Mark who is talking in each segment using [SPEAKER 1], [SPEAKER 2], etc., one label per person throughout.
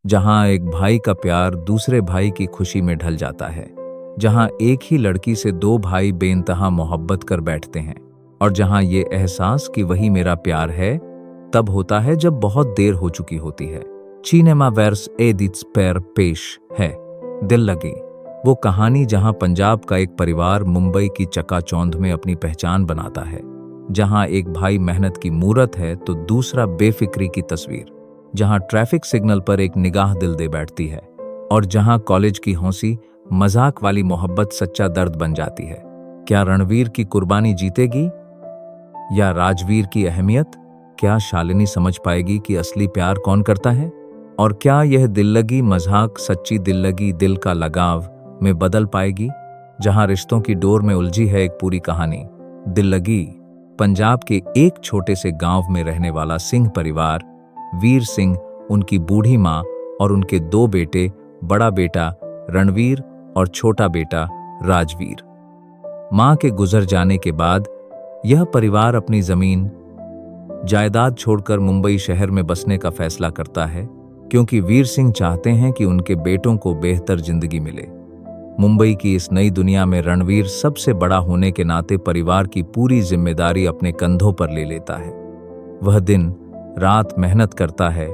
[SPEAKER 1] जहां एक भाई का प्यार दूसरे भाई की खुशी में ढल जाता है, जहां एक ही लड़की से दो भाई बेइंतहा मोहब्बत कर बैठते हैं, और जहां ये एहसास कि वही मेरा प्यार है तब होता है जब बहुत देर हो चुकी होती है। सिनेमा वर्स एडिट्स पर पेश है दिल लगी, वो कहानी जहां पंजाब का एक परिवार मुंबई की चकाचौंध में अपनी पहचान बनाता है, जहां एक भाई मेहनत की मूरत है तो दूसरा बेफिक्री की तस्वीर, जहां ट्रैफिक सिग्नल पर एक निगाह दिल दे बैठती है, और जहां कॉलेज की हंसी मजाक वाली मोहब्बत सच्चा दर्द बन जाती है। क्या रणवीर की कुर्बानी जीतेगी या राजवीर की अहमियत? क्या शालिनी समझ पाएगी कि असली प्यार कौन करता है? और क्या यह दिल लगी मजाक सच्ची दिल लगी दिल का लगाव में बदल पाएगी? जहां रिश्तों की डोर में उलझी है एक पूरी कहानी। दिल लगी पंजाब के एक छोटे से गांव में रहने वाला सिंह परिवार, वीर सिंह, उनकी बूढ़ी माँ और उनके दो बेटे, बड़ा बेटा रणवीर और छोटा बेटा राजवीर। माँ के गुजर जाने के बाद यह परिवार अपनी जमीन जायदाद छोड़कर मुंबई शहर में बसने का फैसला करता है, क्योंकि वीर सिंह चाहते हैं कि उनके बेटों को बेहतर जिंदगी मिले। मुंबई की इस नई दुनिया में रणवीर सबसे बड़ा होने के नाते परिवार की पूरी जिम्मेदारी अपने कंधों पर ले लेता है। वह दिन रात मेहनत करता है,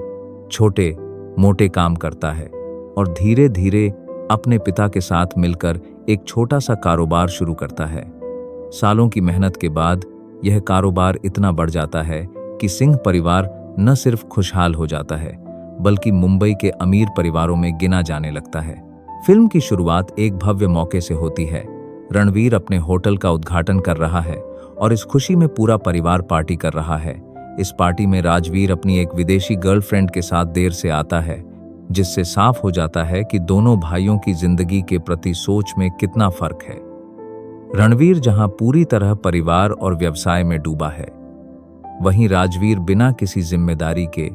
[SPEAKER 1] छोटे मोटे काम करता है और धीरे धीरे अपने पिता के साथ मिलकर एक छोटा सा कारोबार शुरू करता है। सालों की मेहनत के बाद यह कारोबार इतना बढ़ जाता है कि सिंह परिवार न सिर्फ खुशहाल हो जाता है, बल्कि मुंबई के अमीर परिवारों में गिना जाने लगता है। फिल्म की शुरुआत एक भव्य मौके से होती है। रणवीर अपने होटल का उद्घाटन कर रहा है और इस खुशी में पूरा परिवार पार्टी कर रहा है। इस पार्टी में राजवीर अपनी एक विदेशी गर्लफ्रेंड के साथ देर से आता है, जिससे साफ हो जाता है कि दोनों भाइयों की जिंदगी के प्रति सोच में कितना फर्क है। रणवीर जहां पूरी तरह परिवार और व्यवसाय में डूबा है, वहीं राजवीर बिना किसी जिम्मेदारी के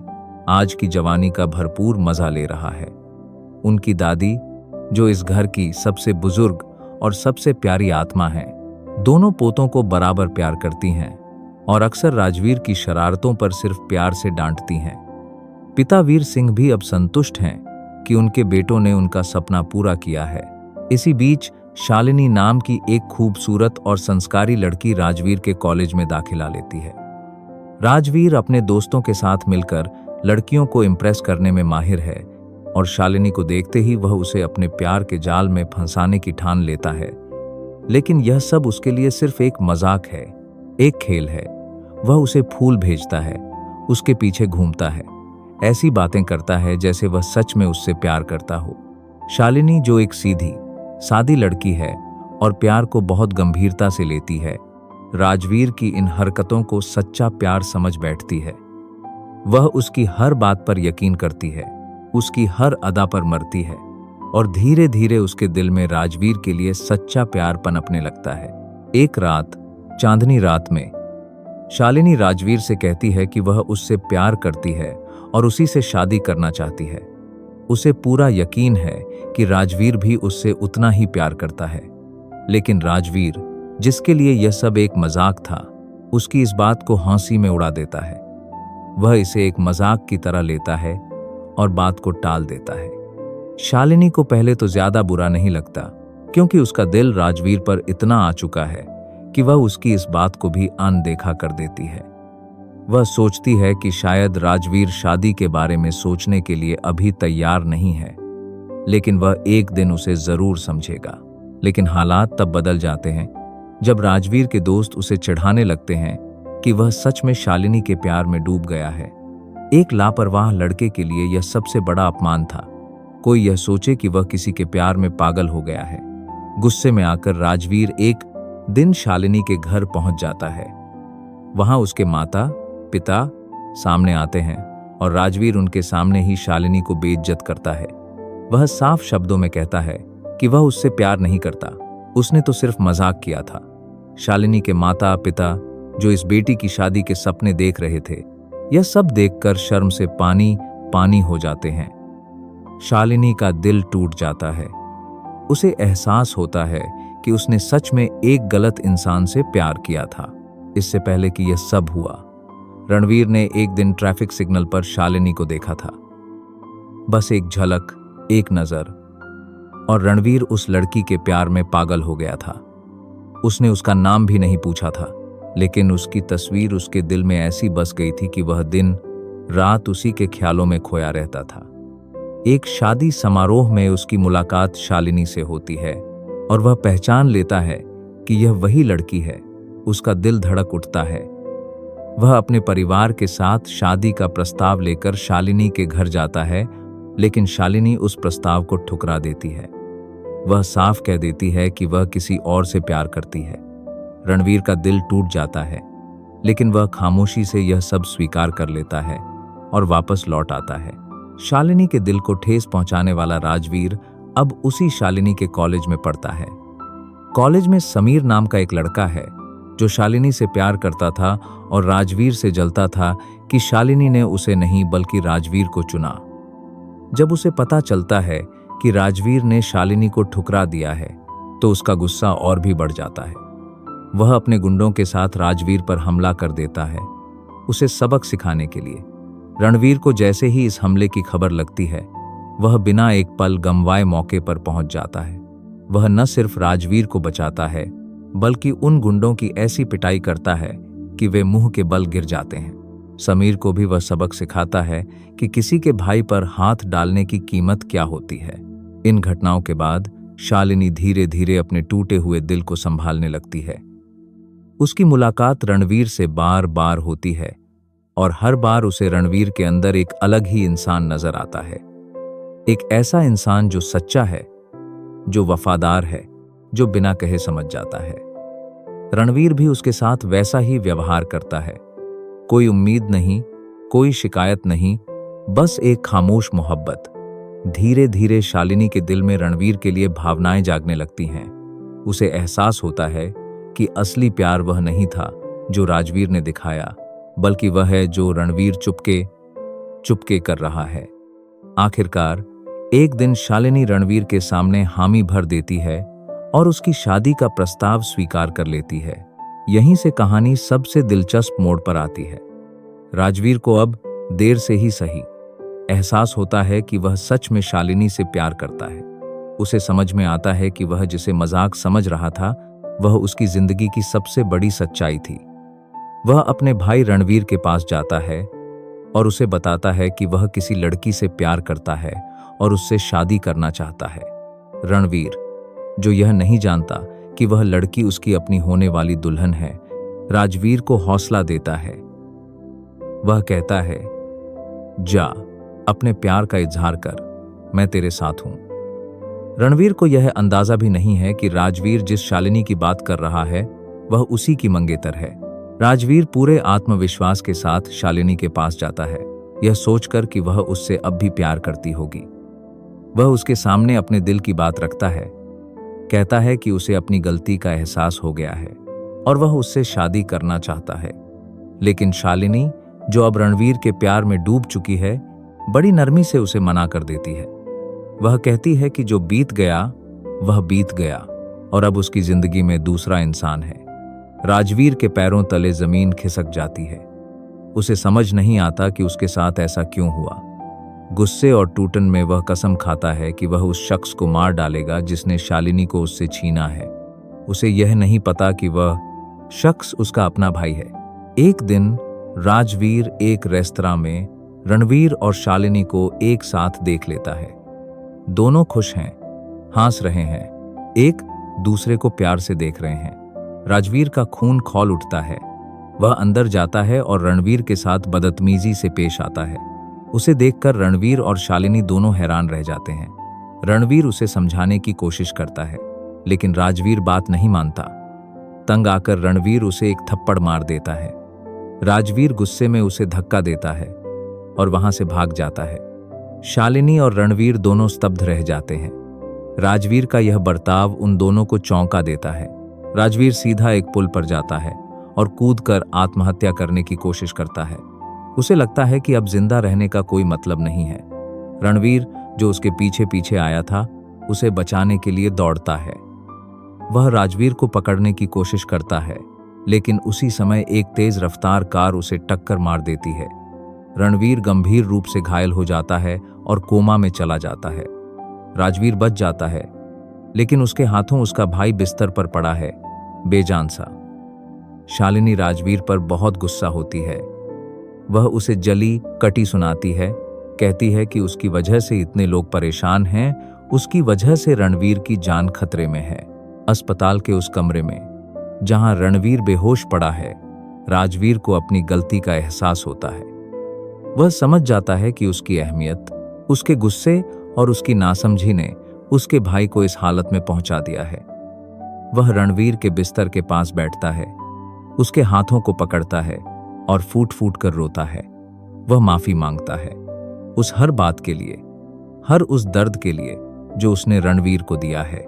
[SPEAKER 1] आज की जवानी का भरपूर मजा ले रहा है। उनकी दादी, जो इस घर की सबसे बुजुर्ग और सबसे प्यारी आत्मा है, दोनों पोतों को बराबर प्यार करती हैं और अक्सर राजवीर की शरारतों पर सिर्फ प्यार से डांटती हैं। पिता वीर सिंह भी अब संतुष्ट हैं कि उनके बेटों ने उनका सपना पूरा किया है। इसी बीच शालिनी नाम की एक खूबसूरत और संस्कारी लड़की राजवीर के कॉलेज में दाखिला लेती है। राजवीर अपने दोस्तों के साथ मिलकर लड़कियों को इम्प्रेस करने में माहिर है और शालिनी को देखते ही वह उसे अपने प्यार के जाल में फंसाने की ठान लेता है। लेकिन यह सब उसके लिए सिर्फ एक मजाक है, एक खेल है। वह उसे फूल भेजता है, उसके पीछे घूमता है, ऐसी बातें करता है जैसे वह सच में उससे प्यार करता हो। शालिनी, जो एक सीधी सादी लड़की है और प्यार को बहुत गंभीरता से लेती है, राजवीर की इन हरकतों को सच्चा प्यार समझ बैठती है। वह उसकी हर बात पर यकीन करती है, उसकी हर अदा पर मरती है और धीरे धीरे उसके दिल में राजवीर के लिए सच्चा प्यार पनपने लगता है। एक रात, चांदनी रात में, शालिनी राजवीर से कहती है कि वह उससे प्यार करती है और उसी से शादी करना चाहती है। उसे पूरा यकीन है कि राजवीर भी उससे उतना ही प्यार करता है। लेकिन राजवीर, जिसके लिए यह सब एक मजाक था, उसकी इस बात को हंसी में उड़ा देता है। वह इसे एक मजाक की तरह लेता है और बात को टाल देता है। शालिनी को पहले तो ज्यादा बुरा नहीं लगता, क्योंकि उसका दिल राजवीर पर इतना आ चुका है कि वह उसकी इस बात को भी अनदेखा कर देती है। वह सोचती है कि शायद राजवीर शादी के बारे में सोचने के लिए अभी तैयार नहीं है, लेकिन वह एक दिन उसे जरूर समझेगा। लेकिन हालात तब बदल जाते हैं जब राजवीर के दोस्त उसे चिढ़ाने लगते हैं कि वह सच में शालिनी के प्यार में डूब गया है। एक लापरवाह लड़के के लिए यह सबसे बड़ा अपमान था। कोई यह सोचे कि वह किसी के प्यार में पागल हो गया है। गुस्से में आकर राजवीर एक दिन शालिनी के घर पहुंच जाता है। वहां उसके माता पिता सामने आते हैं और राजवीर उनके सामने ही शालिनी को बेइज्जत करता है। वह साफ शब्दों में कहता है कि वह उससे प्यार नहीं करता, उसने तो सिर्फ मजाक किया था। शालिनी के माता पिता, जो इस बेटी की शादी के सपने देख रहे थे, यह सब देखकर शर्म से पानी पानी हो जाते हैं। शालिनी का दिल टूट जाता है। उसे एहसास होता है कि उसने सच में एक गलत इंसान से प्यार किया था, इससे पहले कि यह सब हुआ। रणवीर ने एक दिन ट्रैफिक सिग्नल पर शालिनी को देखा था। बस एक झलक, एक नजर, और रणवीर उस लड़की के प्यार में पागल हो गया था। उसने उसका नाम भी नहीं पूछा था, लेकिन उसकी तस्वीर उसके दिल में ऐसी बस गई थी कि वह दिन रात उसी के ख्यालों में खोया रहता था। एक शादी समारोह में उसकी मुलाकात शालिनी से होती है और वह पहचान लेता है कि यह वही लड़की है। उसका दिल धड़क उठता है। वह अपने परिवार के साथ शादी का प्रस्ताव लेकर शालिनी के घर जाता है, लेकिन शालिनी उस प्रस्ताव को ठुकरा देती है। वह साफ कह देती है कि वह किसी और से प्यार करती है। रणवीर का दिल टूट जाता है, लेकिन वह खामोशी से यह सब स्वीकार कर लेता है और वापस लौट आता है। शालिनी के दिल को ठेस पहुंचाने वाला राजवीर अब उसी शालिनी के कॉलेज में पढ़ता है। कॉलेज में समीर नाम का एक लड़का है जो शालिनी से प्यार करता था और राजवीर से जलता था कि शालिनी ने उसे नहीं बल्कि राजवीर को चुना। जब उसे पता चलता है कि राजवीर ने शालिनी को ठुकरा दिया है तो उसका गुस्सा और भी बढ़ जाता है। वह अपने गुंडों के साथ राजवीर पर हमला कर देता है, उसे सबक सिखाने के लिए। रणवीर को जैसे ही इस हमले की खबर लगती है, वह बिना एक पल गंवाए मौके पर पहुंच जाता है। वह न सिर्फ राजवीर को बचाता है, बल्कि उन गुंडों की ऐसी पिटाई करता है कि वे मुंह के बल गिर जाते हैं। समीर को भी वह सबक सिखाता है कि किसी के भाई पर हाथ डालने की कीमत क्या होती है। इन घटनाओं के बाद शालिनी धीरे धीरे अपने टूटे हुए दिल को संभालने लगती है। उसकी मुलाकात रणवीर से बार बार होती है और हर बार उसे रणवीर के अंदर एक अलग ही इंसान नजर आता है। एक ऐसा इंसान जो सच्चा है, जो वफादार है, जो बिना कहे समझ जाता है। रणवीर भी उसके साथ वैसा ही व्यवहार करता है। कोई उम्मीद नहीं, कोई शिकायत नहीं, बस एक खामोश मोहब्बत। धीरे धीरे शालिनी के दिल में रणवीर के लिए भावनाएं जागने लगती हैं। उसे एहसास होता है कि असली प्यार वह नहीं था जो राजवीर ने दिखाया, बल्कि वह है जो रणवीर चुपके कर रहा है। आखिरकार एक दिन शालिनी रणवीर के सामने हामी भर देती है और उसकी शादी का प्रस्ताव स्वीकार कर लेती है। यहीं से कहानी सबसे दिलचस्प मोड़ पर आती है। राजवीर को अब देर से ही सही एहसास होता है कि वह सच में शालिनी से प्यार करता है। उसे समझ में आता है कि वह जिसे मजाक समझ रहा था, वह उसकी जिंदगी की सबसे बड़ी सच्चाई थी। वह अपने भाई रणवीर के पास जाता है और उसे बताता है कि वह किसी लड़की से प्यार करता है और उससे शादी करना चाहता है। रणवीर, जो यह नहीं जानता कि वह लड़की उसकी अपनी होने वाली दुल्हन है, राजवीर को हौसला देता है। वह कहता है, जा, अपने प्यार का इजहार कर, मैं तेरे साथ हूं। रणवीर को यह अंदाजा भी नहीं है कि राजवीर जिस शालिनी की बात कर रहा है वह उसी की मंगेतर है। राजवीर पूरे आत्मविश्वास के साथ शालिनी के पास जाता है, यह सोचकर कि वह उससे अब भी प्यार करती होगी। वह उसके सामने अपने दिल की बात रखता है, कहता है कि उसे अपनी गलती का एहसास हो गया है और वह उससे शादी करना चाहता है। लेकिन शालिनी, जो अब रणवीर के प्यार में डूब चुकी है, बड़ी नरमी से उसे मना कर देती है। वह कहती है कि जो बीत गया वह बीत गया और अब उसकी जिंदगी में दूसरा इंसान है। राजवीर के पैरों तले जमीन खिसक जाती है। उसे समझ नहीं आता कि उसके साथ ऐसा क्यों हुआ। गुस्से और टूटन में वह कसम खाता है कि वह उस शख्स को मार डालेगा जिसने शालिनी को उससे छीना है। उसे यह नहीं पता कि वह शख्स उसका अपना भाई है। एक दिन राजवीर एक रेस्तरां में रणवीर और शालिनी को एक साथ देख लेता है। दोनों खुश हैं, हंस रहे हैं, एक दूसरे को प्यार से देख रहे हैं। राजवीर का खून खौल उठता है। वह अंदर जाता है और रणवीर के साथ बदतमीजी से पेश आता है। उसे देखकर रणवीर और शालिनी दोनों हैरान रह जाते हैं। रणवीर उसे समझाने की कोशिश करता है, लेकिन राजवीर बात नहीं मानता। तंग आकर रणवीर उसे एक थप्पड़ मार देता है। राजवीर गुस्से में उसे धक्का देता है और वहां से भाग जाता है। शालिनी और रणवीर दोनों स्तब्ध रह जाते हैं। राजवीर का यह बर्ताव उन दोनों को चौंका देता है। राजवीर सीधा एक पुल पर जाता है और कूदकर आत्महत्या करने की कोशिश करता है। उसे लगता है कि अब जिंदा रहने का कोई मतलब नहीं है। रणवीर, जो उसके पीछे पीछे आया था, उसे बचाने के लिए दौड़ता है। वह राजवीर को पकड़ने की कोशिश करता है, लेकिन उसी समय एक तेज रफ्तार कार उसे टक्कर मार देती है। रणवीर गंभीर रूप से घायल हो जाता है और कोमा में चला जाता है। राजवीर बच जाता है, लेकिन उसके हाथों उसका भाई बिस्तर पर पड़ा है, बेजान सा। शालिनी राजवीर पर बहुत गुस्सा होती है। वह उसे जली कटी सुनाती है, कहती है कि उसकी वजह से इतने लोग परेशान हैं, उसकी वजह से रणवीर की जान खतरे में है। अस्पताल के उस कमरे में जहां रणवीर बेहोश पड़ा है, राजवीर को अपनी गलती का एहसास होता है। वह समझ जाता है कि उसकी अहमियत, उसके गुस्से और उसकी नासमझी ने उसके भाई को इस हालत में पहुंचा दिया है। वह रणवीर के बिस्तर के पास बैठता है, उसके हाथों को पकड़ता है और फूट फूट कर रोता है। वह माफी मांगता है उस हर बात के लिए, हर उस दर्द के लिए जो उसने रणवीर को दिया है।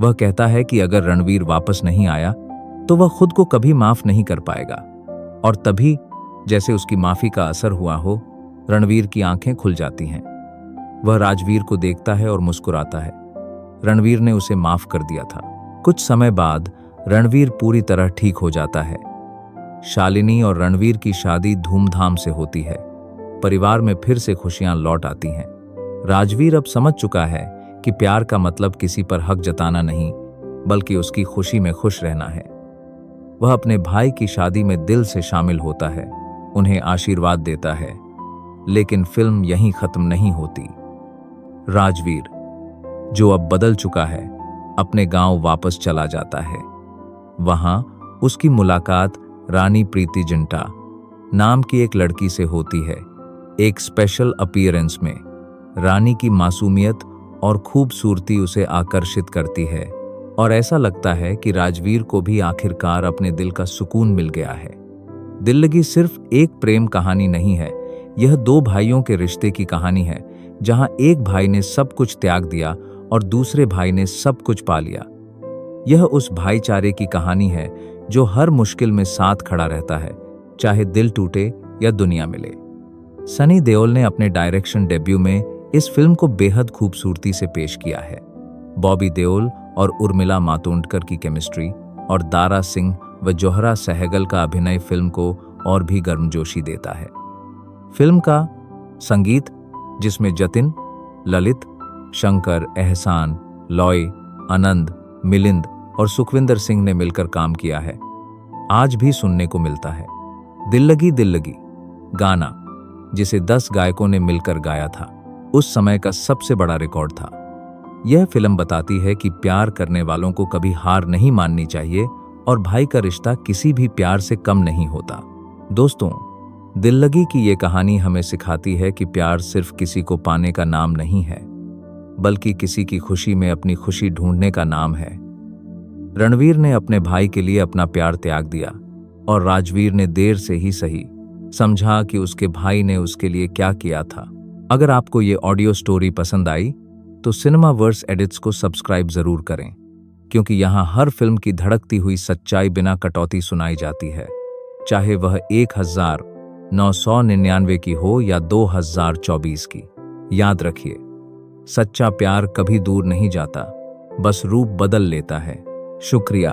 [SPEAKER 1] वह कहता है कि अगर रणवीर वापस नहीं आया तो वह खुद को कभी माफ नहीं कर पाएगा। और तभी, जैसे उसकी माफी का असर हुआ हो, रणवीर की आंखें खुल जाती हैं। वह राजवीर को देखता है और मुस्कुराता है। रणवीर ने उसे माफ कर दिया था। कुछ समय बाद रणवीर पूरी तरह ठीक हो जाता है। शालिनी और रणवीर की शादी धूमधाम से होती है। परिवार में फिर से खुशियां लौट आती हैं। राजवीर अब समझ चुका है कि प्यार का मतलब किसी पर हक जताना नहीं, बल्कि उसकी खुशी में खुश रहना है। वह अपने भाई की शादी में दिल से शामिल होता है, उन्हें आशीर्वाद देता है। लेकिन फिल्म यहीं खत्म नहीं होती। राजवीर, जो अब बदल चुका है, अपने गांव वापस चला जाता है। वहां उसकी मुलाकात रानी प्रीति जिंटा नाम की एक लड़की से होती है। एक स्पेशल अपीयरेंस में रानी की मासूमियत और खूबसूरती उसे आकर्षित करती है और ऐसा लगता है कि राजवीर को भी आखिरकार अपने दिल का सुकून मिल गया है। दिल लगी सिर्फ एक प्रेम कहानी नहीं है, यह दो भाइयों के रिश्ते की कहानी है, जहां एक भाई ने सब कुछ त्याग दिया और दूसरे भाई ने सब कुछ पा लिया। यह उस भाईचारे की कहानी है जो हर मुश्किल में साथ खड़ा रहता है, चाहे दिल टूटे या दुनिया मिले। सनी देओल ने अपने डायरेक्शन डेब्यू में इस फिल्म को बेहद खूबसूरती से पेश किया है। बॉबी देओल और उर्मिला मातोंडकर की केमिस्ट्री और दारा सिंह व जोहरा सहगल का अभिनय फिल्म को और भी गर्मजोशी देता है। फिल्म का संगीत, जिसमें जतिन, ललित, शंकर, एहसान, लॉय, आनंद, मिलिंद और सुखविंदर सिंह ने मिलकर काम किया है, आज भी सुनने को मिलता है। दिल लगी गाना, जिसे 10 गायकों ने मिलकर गाया था, उस समय का सबसे बड़ा रिकॉर्ड था। यह फिल्म बताती है कि प्यार करने वालों को कभी हार नहीं माननी चाहिए और भाई का रिश्ता किसी भी प्यार से कम नहीं होता। दोस्तों, दिल लगी की ये कहानी हमें सिखाती है कि प्यार सिर्फ किसी को पाने का नाम नहीं है, बल्कि किसी की खुशी में अपनी खुशी ढूंढने का नाम है। रणवीर ने अपने भाई के लिए अपना प्यार त्याग दिया और राजवीर ने देर से ही सही समझा कि उसके भाई ने उसके लिए क्या किया था। अगर आपको ये ऑडियो स्टोरी पसंद आई तो सिनेमा वर्स एडिट्स को सब्सक्राइब जरूर करें, क्योंकि यहाँ हर फिल्म की धड़कती हुई सच्चाई बिना कटौती सुनाई जाती है, चाहे वह 1999 की हो या 2024 की। याद रखिए, सच्चा प्यार कभी दूर नहीं जाता, बस रूप बदल लेता है। शुक्रिया।